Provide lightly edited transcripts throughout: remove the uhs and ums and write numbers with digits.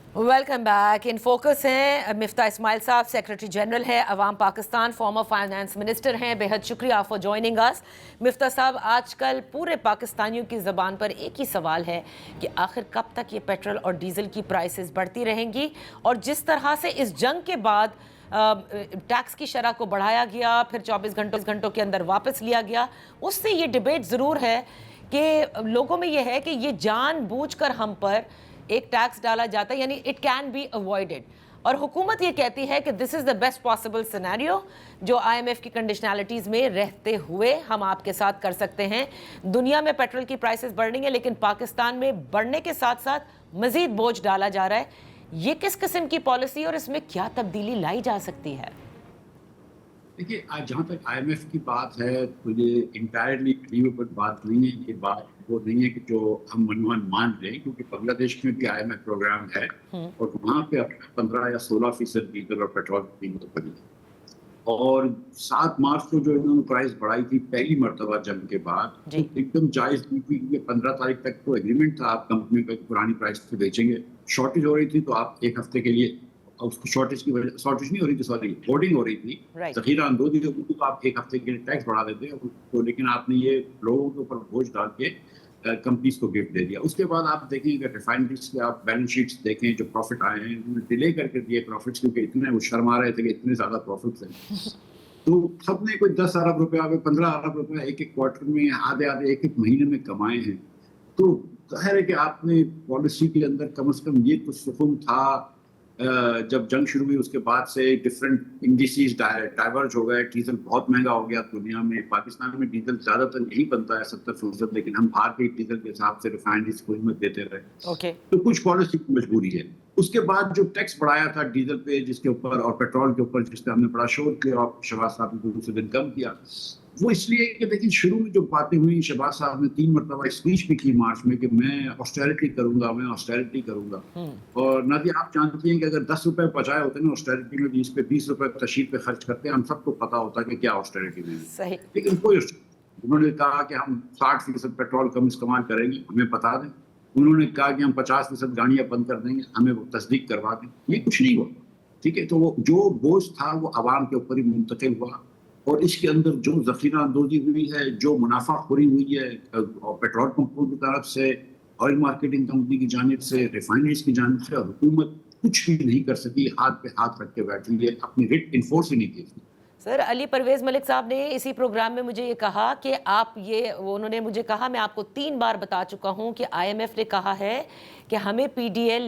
Welcome back. In focus हैं मिफ्ता इस्माइल साहब, secretary general हैं अवाम पाकिस्तान, फॉर्मर फाइनेंस मिनिस्टर हैं। बेहद शुक्रिया फॉर जॉइनिंग अस। मिफ्ता साहब, आजकल पूरे पाकिस्तानियों की ज़बान पर एक ही सवाल है कि आखिर कब तक ये पेट्रोल और डीज़ल की प्राइसेस बढ़ती रहेंगी, और जिस तरह से इस जंग के बाद टैक्स की शरह को बढ़ाया गया, फिर 24 घंटों के अंदर वापस लिया गया, उससे ये डिबेट ज़रूर है कि लोगों में ये है कि ये जानबूझकर हम पर एक टैक्स डाला जाता है, यानी इट कैन बी अवॉइडेड, और हुकूमत ये कहती है कि this is the best possible scenario जो आईएमएफ की कंडीशनैलिटीज़ में रहते हुए हम आपके साथ कर सकते हैं। दुनिया में पेट्रोल की प्राइसेस बढ़ रही हैं, लेकिन पाकिस्तान में बढ़ने के साथ साथ मज़ीद बोझ डाला जा रहा है। ये किस किस्म की पॉलिसी और इसमें क्या तब्दीली लाई जा सकती है? देखिए, आज जहाँ तक आईएमएफ की बात है तो ये इंटायरली क्लीव बात नहीं है। ये बात वो नहीं है कि जो हम मनोमान मान लें, क्योंकि बांग्लादेश में भी आईएमएफ प्रोग्राम है और वहाँ पे 15 या 16% डीजल और पेट्रोल की कीमत बढ़ी है। और 7 मार्च को जो इन्होंने प्राइस बढ़ाई थी पहली मरतबा जंग के बाद, तो एकदम जायज़ थी, क्योंकि 15 तारीख तक तो एग्रीमेंट था आप कंपनी को पुरानी प्राइस पे बेचेंगे। शॉर्टेज हो रही थी तो आप एक हफ्ते के लिए, उसको शॉर्टेज नहीं हो रही थी, सॉरी, होर्डिंग हो रही थी, ज़ख़ीरा अंदोज़ी हो रही थी, तो आप एक हफ्ते के लिए टैक्स बढ़ा देते तो, लेकिन आपने ये लोगों के ऊपर बोझ डाल के कंपनीज को गिफ्ट दे दिया। उसके बाद आप देखेंगे रिफाइनरीज के आप बैलेंस शीट्स देखें, जो प्रॉफिट आए हैं उन्होंने डिले करके दिए प्रॉफिट्स, क्योंकि इतने वो शर्मा रहे थे कि इतने ज़्यादा प्रॉफिट्स हैं। तो सबने कोई 10 अरब रुपया, 15 अरब रुपया एक क्वार्टर में, आधे एक महीने में कमाए हैं। तो जाहिर है कि आपने पॉलिसी के अंदर कम से कम ये कुछ सुकून था। जब जंग शुरू हुई उसके बाद से डिफरेंट इंडिसेस डाइवर्ज हो गए, डीजल बहुत महंगा हो गया दुनिया में। पाकिस्तान में डीजल ज़्यादातर यही बनता है 70%, लेकिन हम बाहर के डीजल के हिसाब से रिफाइनरीज को कीमत देते रहे। तो कुछ पॉलिसी की मजबूरी है। उसके बाद जो टैक्स बढ़ाया था डीजल पे, जिसके ऊपर और पेट्रोल के ऊपर, जिसपे हमने बड़ा शोर किया और शहबाज साहब ने दूसरे दिन कम किया, वो इसलिए कि देखिए शुरू में जो बातें हुई, शहबाज साहब ने 3 मरतबा स्पीच भी की मार्च में कि मैं ऑस्टेरिटी करूंगा। और नादिया, आप जानती हैं कि अगर 10 रुपए बचाए होते ना ऑस्टेरिटी में, इस पे 20 रुपए तशरीफ पे खर्च करते हैं, हम सबको पता होता कि क्या ऑस्टेरिटी में है। लेकिन कोई, उन्होंने कहा कि हम 60% पेट्रोल कम इस्तेमाल करेंगे, हमें बता दें। उन्होंने कहा कि हम 50% गाड़ियां बंद कर देंगे, हमें वो तस्दीक करवा दें। ये कुछ नहीं हुआ, ठीक है। तो वो जो बोझ था वो आवाम के ऊपर ही मुंतकिल हुआ, और इसके अंदर जो ज़ख़ीरा अंदोज़ी हुई है, जो मुनाफाखोरी हुई है पेट्रोल पंपों की तरफ से, ऑयल मार्केटिंग कंपनी की जानिब से, रिफाइनरीज की जानिब से, उकूमत कुछ भी नहीं कर सकी, हाथ पे हाथ रख के बैठी है, अपनी रिट इन्फोर्स ही नहीं की। सर, अली परवेज़ मलिक साहब ने इसी प्रोग्राम में मुझे ये कहा कि उन्होंने मुझे कहा, मैं आपको 3 बार बता चुका हूँ कि आईएमएफ ने कहा है कि हमें पीडीएल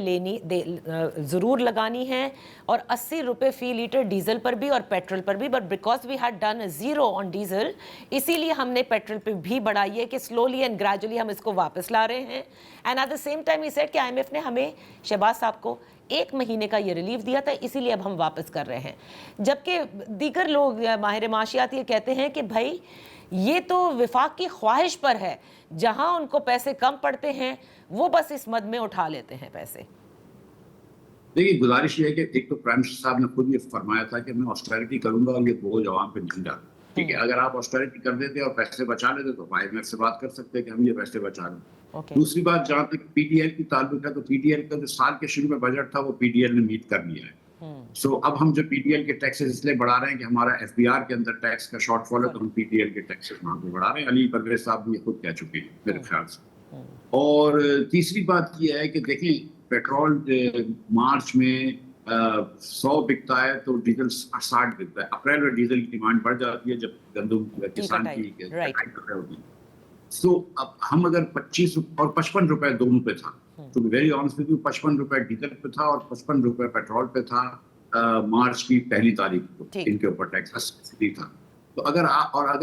ज़रूर लगानी है, और 80 रुपये फ़ी लीटर डीजल पर भी और पेट्रोल पर भी, but because we had done 0 on diesel, इसीलिए हमने पेट्रोल पे भी बढ़ाई है कि स्लोली एंड ग्रेजुअली हम इसको वापस ला रहे हैं। And at the same time he said कि आईएमएफ ने हमें, शहबाज साहब को, 1 महीने का ये रिलीफ दिया था, इसीलिए अब हम वापस कर रहे हैं। जबकि दीगर लोग माहिर माशियात ये कहते हैं कि भाई ये तो विफाक की ख्वाहिश पर है, जहां उनको पैसे कम पड़ते हैं वो बस इस मद में उठा लेते हैं पैसे। देखिए, गुजारिश ये है कि एक तो प्राइम मिनिस्टर साहब ने खुद ये फरमाया था कि मैं ऑस्टेरिटी करूंगा और ये बोझ आवाम पे नहीं डालूंगा, ठीक है। अगर आप ऑस्टेरिटी कर देते और पैसे बचा लेते तो आईएमएफ से बात कर सकते हैं कि हम ये पैसे बचा लें। दूसरी बात, जहाँ तक पीडीएल की ताल्लुक है, तो पीडीएल का जो साल के शुरू में बजट था वो पीडीएल ने मीट कर लिया है। सो अब हम जो पीडीएल के टैक्सेस इसलिए बढ़ा रहे हैं कि हमारा एफबीआर के अंदर टैक्स का शॉर्टफॉल है, तो हम पीडीएल के टैक्सेस वहाँ पे बढ़ा रहे हैं। अली परवेज साहब भी खुद कह चुके हैं मेरे ख्याल से। और तीसरी बात यह है कि देखें, पेट्रोल मार्च में 100 बिकता है तो डीजल 60 बिकता है। अप्रैल में डीजल की डिमांड बढ़ जाती है जब गंदम किसान की कटाई होती है। सो अब हम अगर 25 और 55 रुपए दोनों पे था, तो वेरी ऑनेस्ट विद यू, 55 रुपए डीजल पे था और 55 रुपए पेट्रोल पे था मार्च की पहली तारीख को, इनके ऊपर टैक्स 80% था। तो अगर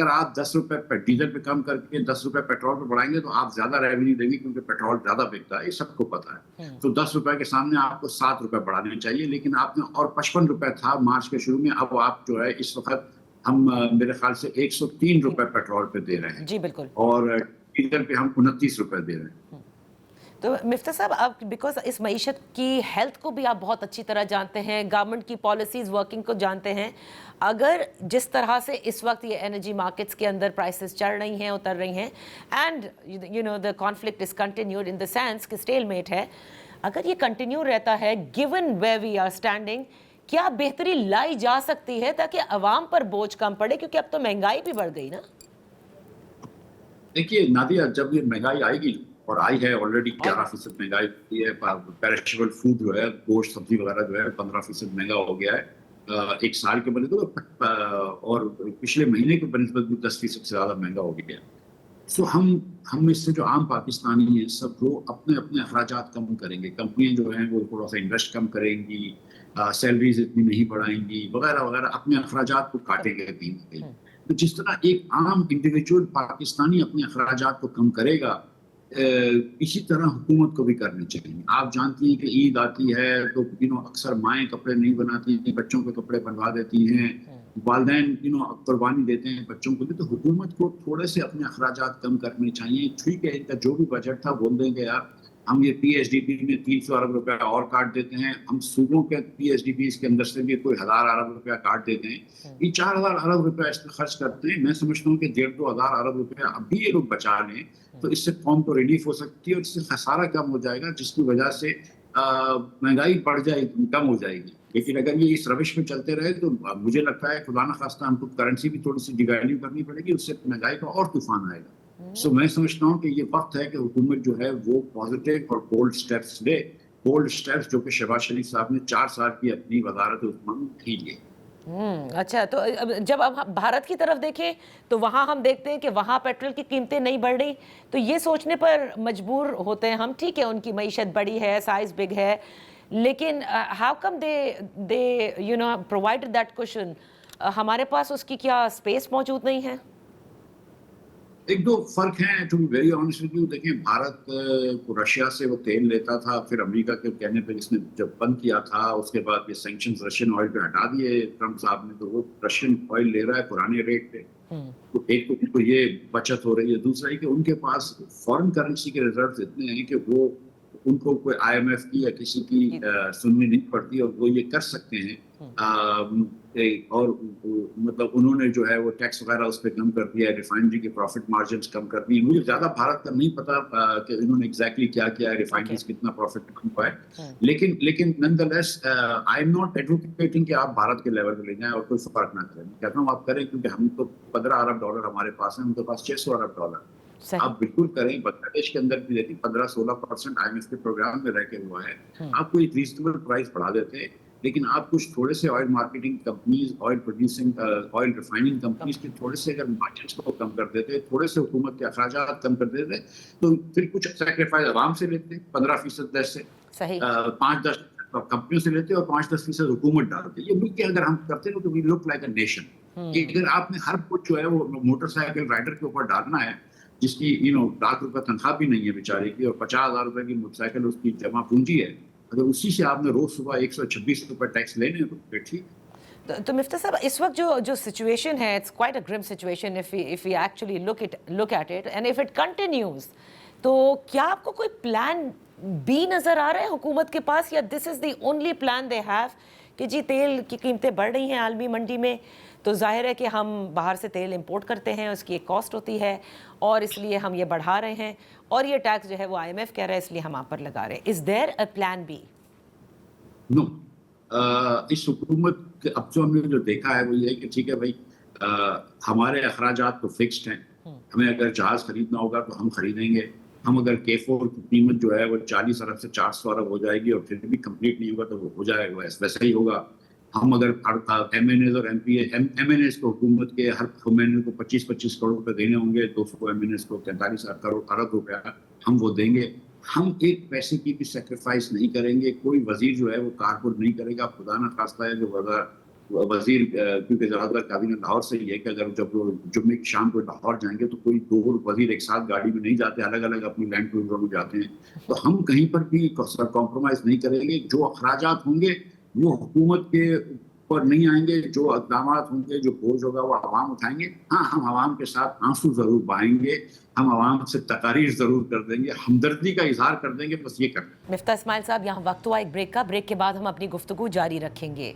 आप 10 रुपए डीजल पे कम करके 10 रुपए पेट्रोल पे बढ़ाएंगे तो आप ज्यादा रेवेन्यू देंगे, क्योंकि पेट्रोल ज्यादा बिकता है, ये सबको पता है। तो 10 रुपए के सामने आपको 7 रुपए बढ़ाने चाहिए, लेकिन आपने, और 55 रुपए था मार्च के शुरू में, अब आप जो है इस वक्त हम मेरे ख्याल से 103 रुपए पेट्रोल पे दे रहे हैं। जी बिल्कुल। और डीजल पे हम 29 रुपए दे रहे हैं। तो मिफ्ता साहब, आप बिकॉज इस मईशत की हेल्थ को भी आप बहुत अच्छी तरह जानते हैं, गवर्नमेंट की पॉलिसीज़ वर्किंग को जानते हैं, अगर जिस तरह से इस वक्त ये एनर्जी मार्केट्स के अंदर प्राइसेस चढ़ रही हैं, उतर रही हैं, and you know the conflict is continued in the sense कि स्टेलमेट है, اگر یہ کنٹینیو رہتا ہے given where we are standing, کیا بہتری لائی جا سکتی ہے تاکہ عوام پر بوجھ کم پڑے؟ کیونکہ اب تو مہنگائی بھی بڑھ گئی نا. دیکھیے نادیہ، جب یہ مہنگائی آئے گی اور آئی ہے آلریڈی 11% مہنگائی ہوئی ہے، پیرشیبل فوڈ جو ہے گوشت سبزی وغیرہ جو ہے 15% مہنگا ہو گیا ہے ایک سال کے بنے تو، اور پچھلے مہینے کے بنسبت بھی 10% سے زیادہ مہنگا ہو گیا ہے. سو ہم اس سے جو عام پاکستانی ہیں سب وہ اپنے اپنے اخراجات کم کریں گے. کمپنیاں جو ہیں وہ تھوڑا سا انویسٹ کم کریں گی، سیلریز اتنی نہیں بڑھائیں گی وغیرہ وغیرہ، اپنے اخراجات کو کاٹیں گے کہیں نہ کہیں. تو جس طرح ایک عام انڈیویجول پاکستانی اپنے اخراجات کو کم کرے گا، اسی طرح حکومت کو بھی کرنی چاہیے. آپ جانتی ہیں کہ عید آتی ہے تو اکثر مائیں کپڑے نہیں بناتی ہیں، بچوں کے کپڑے بنوا دیتی ہیں، والدین قربانی دیتے ہیں بچوں کو. تو حکومت کو تھوڑے سے اپنے اخراجات کم کرنے چاہیے. ٹھیک ہے، ان کا جو بھی بجٹ تھا بول دیں گے یار ہم یہ پی ایچ ڈی پی میں 300 ارب روپے اور کاٹ دیتے ہیں، ہم صوبوں کے پی ایچ ڈی پیز کے اندر سے بھی کوئی 1000 ارب روپیہ کاٹ دیتے ہیں. یہ 4000 ارب روپیہ اس پہ خرچ کرتے ہیں. میں سمجھتا ہوں کہ 1500-2000 ارب روپیہ اب بھی یہ لوگ بچا لیں تو اس سے قوم کو ریلیف ہو سکتی ہے اور اس سے خسارہ کم ہو جائے گا، جس کی وجہ سے مہنگائی بڑھ جائے گی، کم ہو جائے گی. لیکن اگر یہ اس روش میں چلتے رہے تو مجھے لگتا ہے خدا نخواستہ ہم کو کرنسی بھی تھوڑی سی ڈی ویلیو کرنی پڑے گی، اس سے مہنگائی کا اور طوفان آئے گا. سو میں سمجھتا ہوں کہ یہ وقت ہے کہ حکومت جو ہے وہ پازیٹیو اور بولڈ سٹیپس لے، بولڈ سٹیپس جو کہ شہباز شریف صاحب نے 4 سال کی اپنی وزارت عثمان میں ہی لیے. اچھا، تو جب ہم بھارت کی طرف دیکھیں تو وہاں ہم دیکھتے ہیں کہ وہاں پیٹرول کی قیمتیں نہیں بڑھ رہی، تو یہ سوچنے پر مجبور ہوتے ہیں ہم، ٹھیک ہے ان کی معیشت بڑی ہے، سائز بگ ہے، لیکن how come they provide that cushion? ہمارے پاس اس کی کیا اسپیس موجود نہیں ہے؟ ایک دو فرق ہیں to be very honest with you. دیکھیں بھارت رشیا سے وہ تیل لیتا تھا، پھر امریکہ کے کہنے پہ اس نے جب بند کیا تھا اس کے بعد یہ سینکشنز رشین آئل پہ ہٹا دیے ٹرمپ صاحب نے، تو وہ رشین آئل لے رہا ہے پرانے ریٹ پہ. تو ایک تو یہ بچت ہو رہی ہے، دوسرا یہ کہ ان کے پاس فورن کرنسی کے ریزروز اتنے ہیں کہ وہ ان کو کوئی آئی ایم ایف کی یا کسی کی سننی نہیں پڑتی اور وہ یہ کر سکتے ہیں. اور مطلب انہوں نے جو ہے وہ ٹیکس وغیرہ اس پہ کم کر دیا ہے، ریفائنری کے پروفٹ مارجنز کم کر دیے. مجھے زیادہ بھارت کا نہیں پتا کہ انہوں نے ایگزیکٹلی کیا کیا ہے، ریفائنریز کتنا پروفٹ کم پائے. لیکن نن دا لیس آئی ایم ناٹ ایڈوکیٹنگ کہ آپ بھارت کے لیول پہ لے جائیں اور کوئی فرق نہ کریں. کہتا ہوں آپ کریں، کیونکہ ہم تو 15 ارب ڈالر ہمارے پاس ہیں، ان کے پاس 600 ارب ڈالر. آپ بالکل کریں. بنگلہ دیش کے اندر بھی دیکھیں 15-16% آئی ایم ایف کے پروگرام میں رہ کے ہوا ہے. آپ کو ایک ریزنیبل پرائز بڑھا دیتے ہیں، لیکن آپ کچھ تھوڑے سے oil marketing companies, oil producing, oil refining companies کے تھوڑے سے اگر مارجنس کو کم کر دیتے، تھوڑے سے حکومت کے اخراجات کم کر دیتے، تو پھر کچھ سیکریفائز عوام سے لیتے 15% دیش سے، 5-10 کمپنیوں سے لیتے اور 5-10% حکومت ڈالتے. یہ ملک کے اگر ہم کرتے ہیں تو وی لک لائک اے نیشن. اگر آپ نے ہر کچھ جو ہے وہ موٹر سائیکل رائڈر کے اوپر ڈالنا ہے جس کی لاکھ روپے تنخواہ بھی نہیں ہے بیچارے کی اور 50,000 روپے کی موٹر سائیکل اس کی جمع پونجی ہے، اگر اسی سے آپ نے روز صبح 126 روپے ٹیکس لینے تو پھر ٹھیک. تو مفتی صاحب اس وقت جو سچویشن ہے، اٹس کوائٹ اے گرم situation if we actually look at it and if it continues. تو کیا آپ کو کوئی پلان بی نظر آ رہا ہے حکومت کے پاس، یا this is the only plan they have کہ جی تیل کی قیمتیں بڑھ رہی ہیں عالمی منڈی میں، تو ظاہر ہے کہ ہم باہر سے تیل امپورٹ کرتے ہیں، اس کی ایک کاسٹ ہوتی ہے اور اس لیے ہم یہ بڑھا رہے ہیں، اور یہ ٹیکس جو ہے وہ آئی ایم ایف کہہ رہا ہے اس لیے ہم آپ پر لگا رہے ہیں. از دیر اے پلان بی؟ نو. اس حکومت کے اب جو ہم نے جو دیکھا ہے وہ یہ ہے کہ ٹھیک ہے بھائی ہمارے اخراجات تو فکسڈ ہیں، ہمیں اگر جہاز خریدنا ہوگا تو ہم خریدیں گے. ہم اگر K4 کی قیمت جو ہے وہ 40 ارب سے 400 ارب ہو جائے گی اور پھر بھی کمپلیٹ نہیں ہوگا تو وہ ہو جائے گا، ویسا ہی ہوگا. ہم اگر ایم این ایز اور ایم این ایز کو حکومت کے ہر ایم این اے کو 25 کروڑ روپے دینے ہوں گے، 200 ایم این ایز کو 43 ارب روپیہ ہم وہ دیں گے. ہم ایک پیسے کی بھی سیکریفائس نہیں کریں گے. کوئی وزیر جو ہے وہ کارپور نہیں کرے گا. خدا نہ خواستہ ہے جو وزیر کیونکہ زیادہ تر کابینہ لاہور سے ہی ہے کہ اگر جب وہ جمعے کی شام کو لاہور جائیں گے تو کوئی 2 وزیر ایک ساتھ گاڑی میں نہیں جاتے، الگ الگ اپنی لینڈ کروزر میں جاتے ہیں. تو ہم کہیں پر بھی کمپرومائز نہیں کریں گے. جو اخراجات ہوں گے وہ حکومت کے اوپر نہیں آئیں گے، جو اقدامات ہوں گے، جو بوجھ ہوگا وہ عوام اٹھائیں گے. ہاں ہم عوام کے ساتھ آنسو ضرور بہائیں گے، ہم عوام سے تقاریر ضرور کر دیں گے، ہمدردی کا اظہار کر دیں گے، بس یہ کریں. مفتاح اسماعیل صاحب، یہاں وقت ہوا ایک بریک کا. بریک کے بعد ہم اپنی گفتگو جاری رکھیں گے.